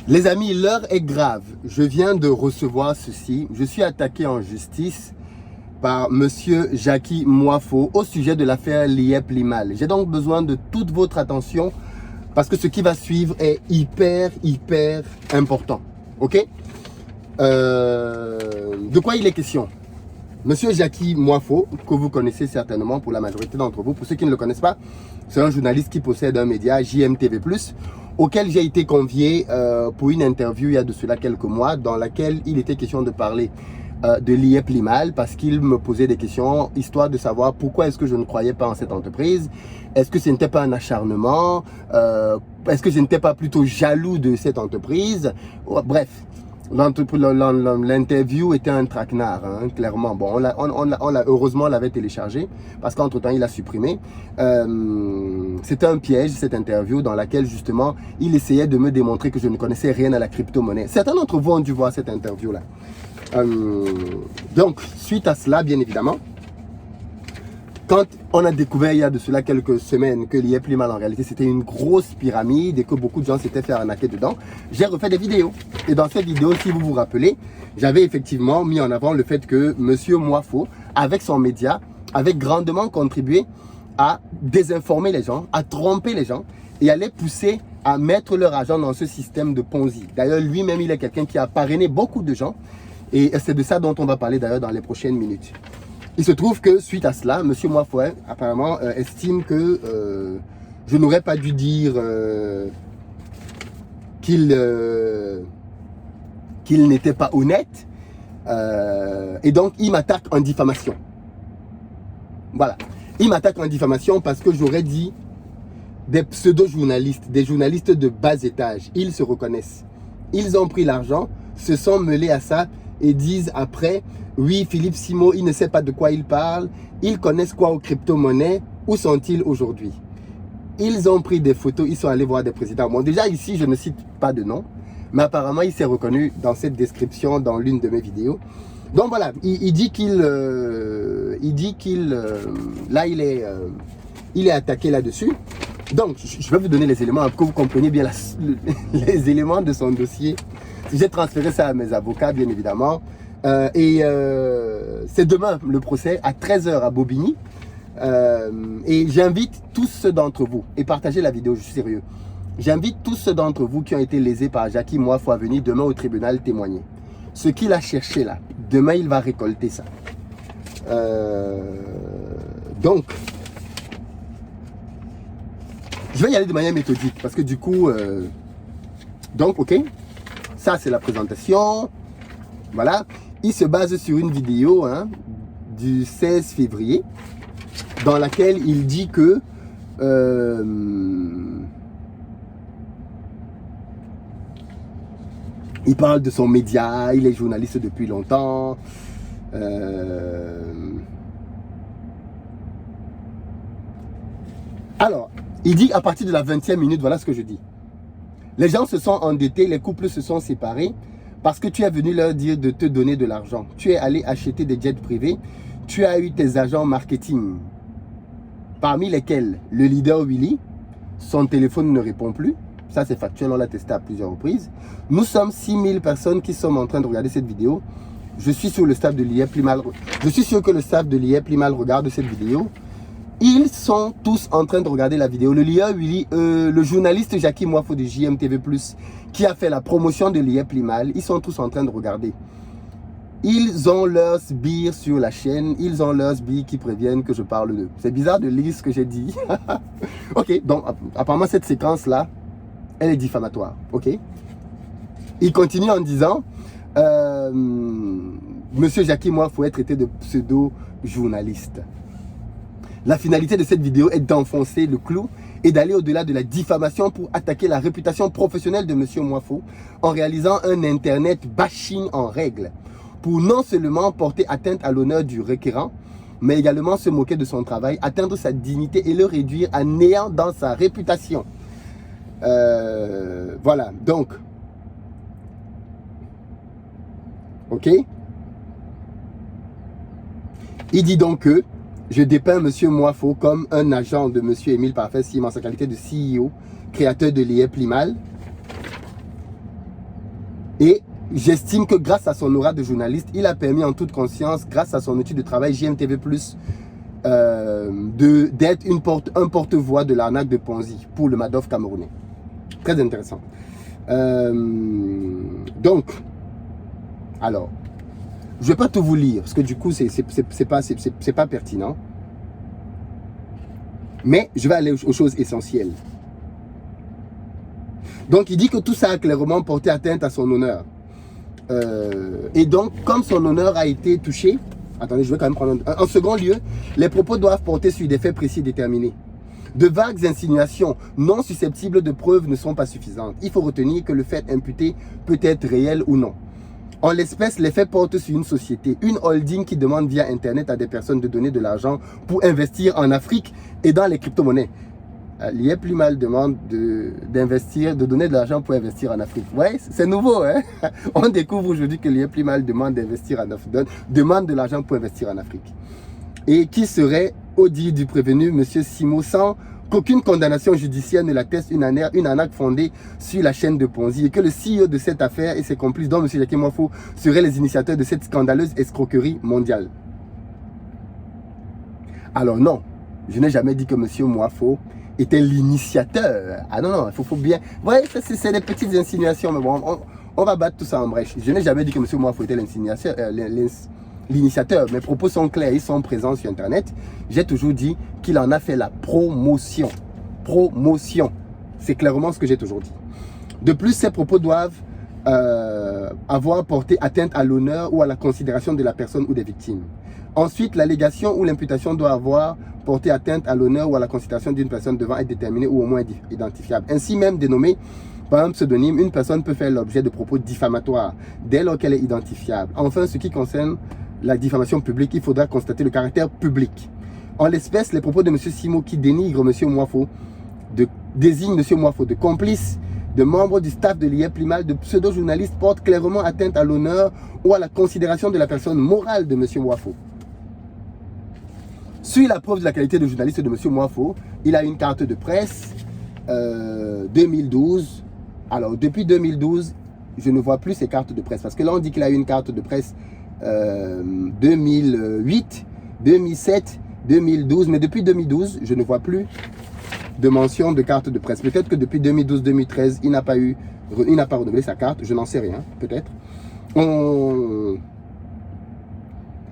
Les amis, l'heure est grave. Je viens de recevoir ceci. Je suis attaqué en justice par monsieur Jackie Moifo au sujet de l'affaire Liep Limal. J'ai donc besoin de toute votre attention parce que ce qui va suivre est hyper important. Ok? De quoi il est question? Monsieur Jackie Moifo, que vous connaissez certainement pour la majorité d'entre vous, pour ceux qui ne le connaissent pas, c'est un journaliste qui possède un média, JMTV+, auquel j'ai été convié pour une interview il y a de cela quelques mois, dans laquelle il était question de parler de Liep Limal, parce qu'il me posait des questions, histoire de savoir pourquoi est-ce que je ne croyais pas en cette entreprise, est-ce que ce n'était pas un acharnement, est-ce que je n'étais pas plutôt jaloux de cette entreprise, bref. L'interview était un traquenard, hein, clairement. Bon, heureusement, on l'avait téléchargé parce qu'entre temps, il a supprimé. C'était un piège, cette interview, dans laquelle justement, il essayait de me démontrer que je ne connaissais rien à la crypto-monnaie. Certains d'entre vous ont dû voir cette interview-là. Donc, suite à cela, bien évidemment, quand on a découvert il y a de cela quelques semaines que Liep Limal en réalité c'était une grosse pyramide et que beaucoup de gens s'étaient fait arnaquer dedans, j'ai refait des vidéos. Et dans ces vidéos, si vous vous rappelez, j'avais effectivement mis en avant le fait que monsieur Moifo, avec son média, avait grandement contribué à désinformer les gens, à tromper les gens et à les pousser à mettre leur argent dans ce système de Ponzi. D'ailleurs, lui-même, il est quelqu'un qui a parrainé beaucoup de gens et c'est de ça dont on va parler d'ailleurs dans les prochaines minutes. Il se trouve que suite à cela, M. Moifo apparemment estime que je n'aurais pas dû dire qu'il n'était pas honnête et donc il m'attaque en diffamation. Voilà, il m'attaque en diffamation parce que j'aurais dit des pseudo-journalistes, des journalistes de bas étage, ils se reconnaissent. Ils ont pris l'argent, se sont mêlés à ça et disent après, oui, Philippe Simo, il ne sait pas de quoi il parle, ils connaissent quoi aux crypto-monnaies, où sont-ils aujourd'hui? Ils ont pris des photos, ils sont allés voir des présidents. Bon, déjà ici, je ne cite pas de nom, mais apparemment, il s'est reconnu dans cette description dans l'une de mes vidéos. Donc voilà, il dit qu'il là, il est attaqué là-dessus. Donc, je vais vous donner les éléments pour que vous compreniez bien les éléments de son dossier. J'ai transféré ça à mes avocats, bien évidemment. C'est demain le procès à 13 h à Bobigny. Et j'invite tous ceux d'entre vous, et partagez la vidéo, je suis sérieux. J'invite tous ceux d'entre vous qui ont été lésés par Jackie Moifo à venir demain au tribunal témoigner. Ce qu'il a cherché là, demain il va récolter ça. Donc, je vais y aller de manière méthodique parce que du coup, donc ok, ça c'est la présentation, voilà. Il se base sur une vidéo du 16 février dans laquelle il dit que il parle de son média, il est journaliste depuis longtemps. Alors, il dit à partir de la 20e minute, voilà ce que je dis. Les gens se sont endettés, les couples se sont séparés parce que tu es venu leur dire de te donner de l'argent. Tu es allé acheter des jets privés, tu as eu tes agents marketing, parmi lesquels le leader Willy, son téléphone ne répond plus. Ça c'est factuel, on l'a testé à plusieurs reprises. Nous sommes 6000 personnes qui sommes en train de regarder cette vidéo. Je suis sur le staff de Liep Limal. Je suis sûr que le staff de Liep Limal regarde cette vidéo. Ils sont tous en train de regarder la vidéo. Le leader Willy, le journaliste Jackie Moifo de JMTV+, qui a fait la promotion de Liep Limal, ils sont tous en train de regarder. Ils ont leurs sbires sur la chaîne, ils ont leurs sbires qui préviennent que je parle d'eux. C'est bizarre de lire ce que j'ai dit. Ok, donc apparemment cette séquence-là, elle est diffamatoire. Ok. Il continue en disant, Monsieur Jackie Moifo est traité de pseudo-journaliste. La finalité de cette vidéo est d'enfoncer le clou et d'aller au-delà de la diffamation pour attaquer la réputation professionnelle de monsieur Moifo en réalisant un internet bashing en règle pour non seulement porter atteinte à l'honneur du requérant, mais également se moquer de son travail, atteindre sa dignité et le réduire à néant dans sa réputation. Voilà, donc, ok. Il dit donc que je dépeins monsieur Moifo comme un agent de monsieur Émile Parfait Sim en sa qualité de CEO, créateur de Liep Limal. Et j'estime que grâce à son aura de journaliste, il a permis en toute conscience, grâce à son outil de travail GMTV+, d'être un porte-voix de l'arnaque de Ponzi pour le Madoff camerounais. Très intéressant. Donc, alors, je ne vais pas tout vous lire, parce que du coup, c'est pas pertinent. Mais je vais aller aux choses essentielles. Donc, il dit que tout ça a clairement porté atteinte à son honneur. Et donc, comme son honneur a été touché, attendez, je vais quand même prendre en second lieu, les propos doivent porter sur des faits précis déterminés. De vagues insinuations non susceptibles de preuves ne sont pas suffisantes. Il faut retenir que le fait imputé peut être réel ou non. En l'espèce, les faits portent sur une société, une holding qui demande via Internet à des personnes de donner de l'argent pour investir en Afrique et dans les crypto-monnaies. L'IA plus mal demande d'investir, de donner de l'argent pour investir en Afrique. Ouais, c'est nouveau, hein? On découvre aujourd'hui que l'IA plus mal demande d'investir en Afrique, demande de l'argent pour investir en Afrique. Et qui serait, au dit du prévenu, M. Simo, sans qu'aucune condamnation judiciaire ne l'atteste, une arnaque fondée sur la chaîne de Ponzi, et que le CEO de cette affaire et ses complices, dont M. Jackie Moifo, seraient les initiateurs de cette scandaleuse escroquerie mondiale. Alors non, je n'ai jamais dit que M. Moifo était l'initiateur. Ah non, non, il faut bien... Ouais, c'est des petites insinuations, mais bon, on va battre tout ça en brèche. Je n'ai jamais dit que M. Moifo était l'initiateur. Mes propos sont clairs, ils sont présents sur Internet. J'ai toujours dit qu'il en a fait la promotion. Promotion. C'est clairement ce que j'ai toujours dit. De plus, ces propos doivent avoir porté atteinte à l'honneur ou à la considération de la personne ou des victimes. Ensuite, l'allégation ou l'imputation doit avoir porté atteinte à l'honneur ou à la considération d'une personne devant être déterminée ou au moins identifiable. Ainsi même dénommée par un pseudonyme, une personne peut faire l'objet de propos diffamatoires dès lors qu'elle est identifiable. Enfin, ce qui concerne la diffamation publique, il faudra constater le caractère public. En l'espèce, les propos de M. Simo qui dénigre M. Moifo, désigne M. Moifo de complice, de membres du staff de l'IA Plimal, de pseudo-journalistes portent clairement atteinte à l'honneur ou à la considération de la personne morale de M. Moifo. Sur la preuve de la qualité de journaliste de M. Moifo, il a une carte de presse 2012. Alors, depuis 2012, je ne vois plus ces cartes de presse. Parce que là, on dit qu'il a eu une carte de presse 2008, 2007, 2012. Mais depuis 2012, je ne vois plus de mention de carte de presse. Peut-être que depuis 2012-2013, il n'a pas renouvelé sa carte. Je n'en sais rien, peut-être.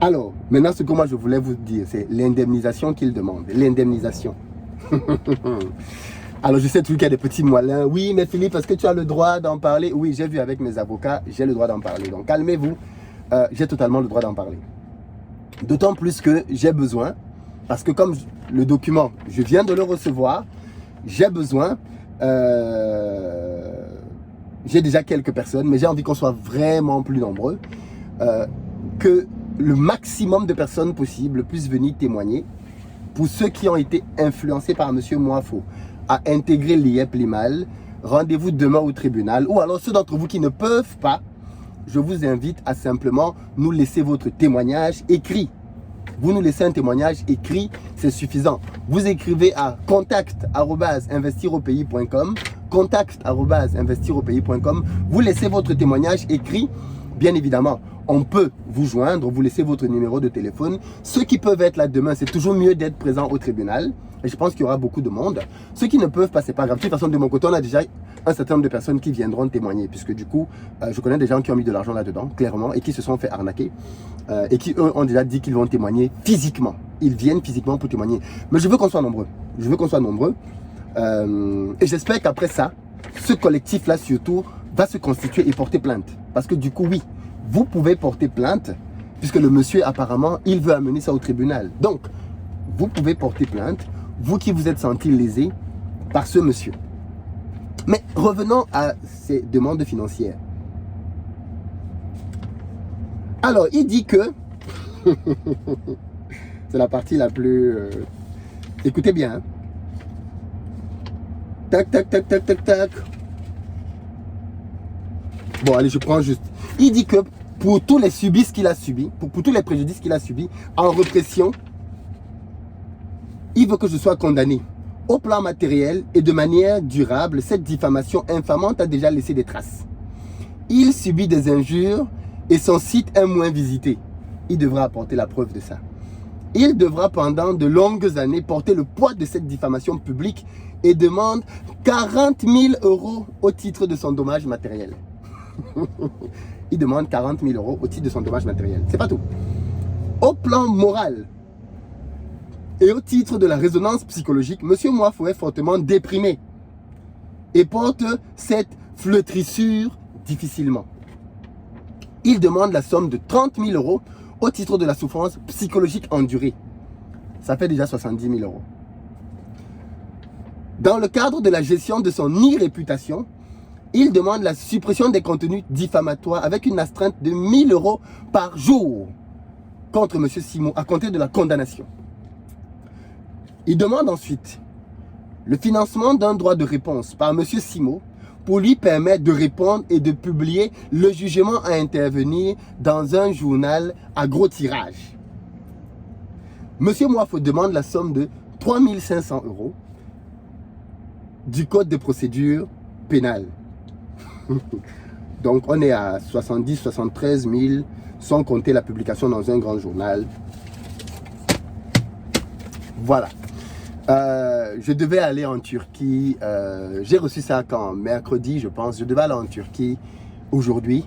Alors, maintenant, ce que moi je voulais vous dire, c'est l'indemnisation qu'il demande. L'indemnisation. Alors, je sais toujours qu'il y a des petits moellins. Oui, mais Philippe, est-ce que tu as le droit d'en parler? Oui, j'ai vu avec mes avocats, j'ai le droit d'en parler. Donc, calmez-vous, j'ai totalement le droit d'en parler. D'autant plus que j'ai besoin, parce que comme le document, je viens de le recevoir, j'ai besoin, j'ai déjà quelques personnes, mais j'ai envie qu'on soit vraiment plus nombreux, que le maximum de personnes possibles puissent venir témoigner pour ceux qui ont été influencés par M. Moifo à intégrer l'IA Plimal. Rendez-vous demain au tribunal, ou alors ceux d'entre vous qui ne peuvent pas, je vous invite à simplement nous laisser votre témoignage écrit. Vous nous laissez un témoignage écrit, c'est suffisant. Vous écrivez à contact@investiropayes.com, contact@investiropayes.com. Vous laissez votre témoignage écrit. Bien évidemment, on peut vous joindre, vous laissez votre numéro de téléphone. Ceux qui peuvent être là demain, c'est toujours mieux d'être présent au tribunal. Et je pense qu'il y aura beaucoup de monde. Ceux qui ne peuvent pas, c'est pas grave. De toute façon, de mon côté, on a déjà un certain nombre de personnes qui viendront témoigner. Puisque du coup, je connais des gens qui ont mis de l'argent là-dedans, clairement, et qui se sont fait arnaquer. Et qui, eux, ont déjà dit qu'ils vont témoigner physiquement. Ils viennent physiquement pour témoigner. Mais je veux qu'on soit nombreux. Je veux qu'on soit nombreux. Et j'espère qu'après ça, ce collectif-là, surtout, va se constituer et porter plainte. Parce que du coup, oui, vous pouvez porter plainte, puisque le monsieur, apparemment, il veut amener ça au tribunal. Donc, vous pouvez porter plainte, vous qui vous êtes senti lésé par ce monsieur. Mais revenons à ces demandes financières. Alors, il dit que... c'est la partie la plus... Écoutez bien. Hein. Tac, tac, tac, tac, tac, tac. Bon, allez, je prends juste. Il dit que pour tous les subis qu'il a subis, pour tous les préjudices qu'il a subis en répression, il veut que je sois condamné. Au plan matériel et de manière durable, cette diffamation infamante a déjà laissé des traces. il subit des injures et son site est moins visité. Il devra apporter la preuve de ça. Il devra pendant de longues années porter le poids de cette diffamation publique et demande 40 000 € au titre de son dommage matériel. Il demande 40 000 € au titre de son dommage matériel. C'est pas tout. Au plan moral et au titre de la résonance psychologique, M. Moafo est fortement déprimé et porte cette flétrissure difficilement. Il demande la somme de 30 000 € au titre de la souffrance psychologique endurée. Ça fait déjà 70 000 €. Dans le cadre de la gestion de son irréputation, il demande la suppression des contenus diffamatoires avec une astreinte de 1 000 € par jour contre M. Simot à compter de la condamnation. Il demande ensuite le financement d'un droit de réponse par M. Simot pour lui permettre de répondre et de publier le jugement à intervenir dans un journal à gros tirage. M. Moafo demande la somme de 3 500 € du Code de procédure pénale. Donc on est à 70, 73 000 sans compter la publication dans un grand journal. Voilà. Je devais aller en Turquie. J'ai reçu ça quand mercredi, je pense. Je devais aller en Turquie aujourd'hui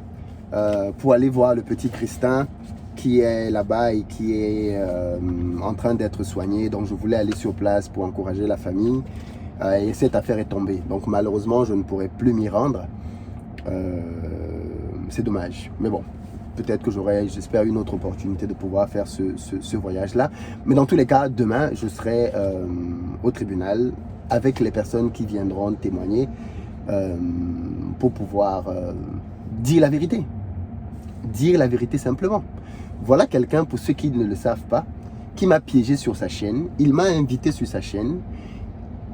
pour aller voir le petit Christin qui est là-bas et qui est en train d'être soigné. Donc je voulais aller sur place pour encourager la famille. Et cette affaire est tombée. Donc malheureusement, je ne pourrai plus m'y rendre. C'est dommage. Mais bon, peut-être que j'aurai, j'espère, une autre opportunité de pouvoir faire ce voyage-là. Mais dans tous les cas, demain, je serai au tribunal avec les personnes qui viendront témoigner pour pouvoir dire la vérité. Dire la vérité simplement. Voilà quelqu'un, pour ceux qui ne le savent pas, qui m'a piégé sur sa chaîne. Il m'a invité sur sa chaîne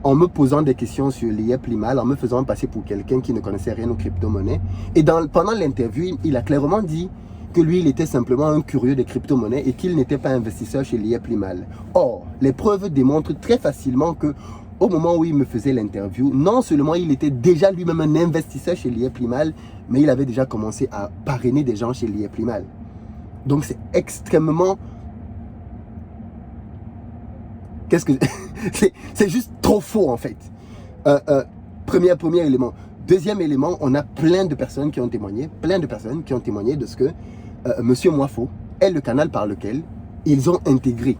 en me posant des questions sur l'IEP Limal, en me faisant passer pour quelqu'un qui ne connaissait rien aux crypto-monnaies. Et pendant l'interview, il a clairement dit que lui, il était simplement un curieux des crypto-monnaies et qu'il n'était pas investisseur chez l'IEP Limal. Or, les preuves démontrent très facilement que au moment où il me faisait l'interview, non seulement il était déjà lui-même un investisseur chez l'IEP Limal, mais il avait déjà commencé à parrainer des gens chez l'IEP Limal. Donc c'est extrêmement... Qu'est-ce que... c'est juste trop faux en fait. Premier élément. Deuxième élément, on a plein de personnes qui ont témoigné, de ce que Monsieur Moafo est le canal par lequel ils ont intégré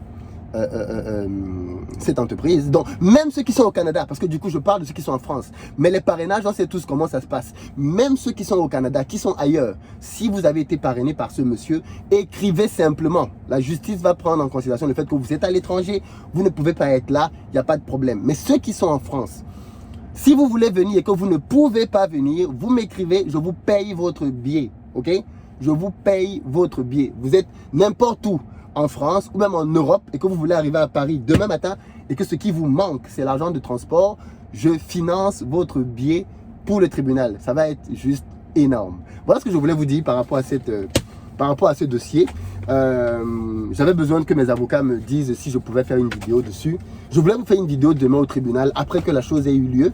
cette entreprise. Donc, même ceux qui sont au Canada, parce que du coup, je parle de ceux qui sont en France, mais les parrainages, on sait tous comment ça se passe. Même ceux qui sont au Canada, qui sont ailleurs, si vous avez été parrainé par ce monsieur, écrivez simplement. La justice va prendre en considération le fait que vous êtes à l'étranger, vous ne pouvez pas être là, il n'y a pas de problème. Mais ceux qui sont en France, si vous voulez venir et que vous ne pouvez pas venir, vous m'écrivez, je vous paye votre billet, ok? Je vous paye votre billet. Vous êtes n'importe où, en France ou même en Europe, et que vous voulez arriver à Paris demain matin, et que ce qui vous manque, c'est l'argent de transport, je finance votre billet pour le tribunal. Ça va être juste énorme. Voilà ce que je voulais vous dire par rapport à ce dossier. J'avais besoin que mes avocats me disent si je pouvais faire une vidéo dessus. Je voulais vous faire une vidéo demain au tribunal après que la chose ait eu lieu.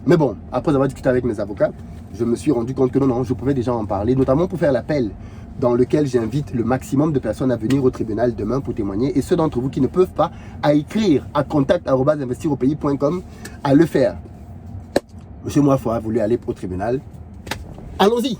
Mais bon, après avoir discuté avec mes avocats, je me suis rendu compte que non, je pouvais déjà en parler, notamment pour faire l'appel dans lequel j'invite le maximum de personnes à venir au tribunal demain pour témoigner, et ceux d'entre vous qui ne peuvent pas, à écrire à contact@investiraupais.com, à le faire. Monsieur Moafo a voulu aller au tribunal. Allons-y!